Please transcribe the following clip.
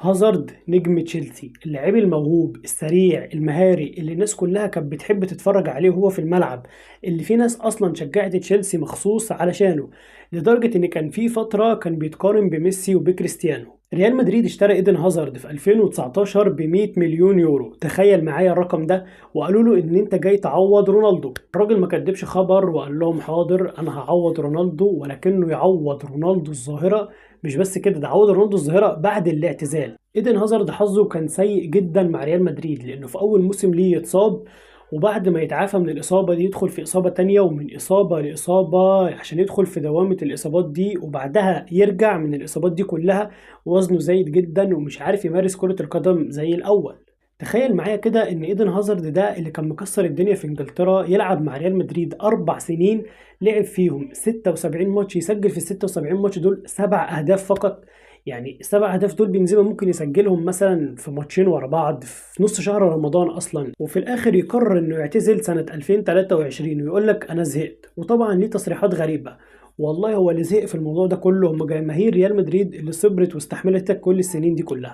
هازارد نجم تشيلسي، اللاعب الموهوب السريع المهاري اللي الناس كلها كانت بتحب تتفرج عليه وهو في الملعب، اللي في ناس اصلا شجعت تشيلسي مخصوص علشانه، لدرجة ان كان في فترة كان بيتقارن بميسي وبكريستيانو. ريال مدريد اشترى ايدن هازارد في 2019 ب 100 مليون يورو، تخيل معايا الرقم ده. وقالوا له ان انت جاي تعوض رونالدو. الراجل ما كدبش خبر وقال لهم حاضر انا هعوض رونالدو، ولكنه يعوض رونالدو الظاهرة. مش بس كده، ده عوض رونالدو الظاهرة بعد الاعتزال. ايدن هازارد حظه كان سيء جدا مع ريال مدريد، لانه في اول موسم ليه يتصاب، وبعد ما يتعافى من الإصابة دي يدخل في إصابة تانية، ومن إصابة لإصابة عشان يدخل في دوامة الإصابات دي، وبعدها يرجع من الإصابات دي كلها وزنه زايد جدا ومش عارف يمارس كرة القدم زي الأول. تخيل معايا كده ان ايدن هازارد ده اللي كان مكسر الدنيا في انجلترا يلعب مع ريال مدريد 4 سنين، لعب فيهم 76 ماتش، يسجل في ال 76 ماتش دول 7 اهداف فقط. يعني ال7 اهداف دول بنزيما ممكن يسجلهم مثلا في ماتشين ورا بعض في نص شهر رمضان اصلا، وفي الاخر يقرر انه يعتزل سنة 2023 ويقول لك انا زهقت. وطبعا ليه تصريحات غريبة. والله هو اللي زهق في الموضوع ده كله هم جماهير ريال مدريد اللي صبرت واستحملتك كل السنين دي كلها.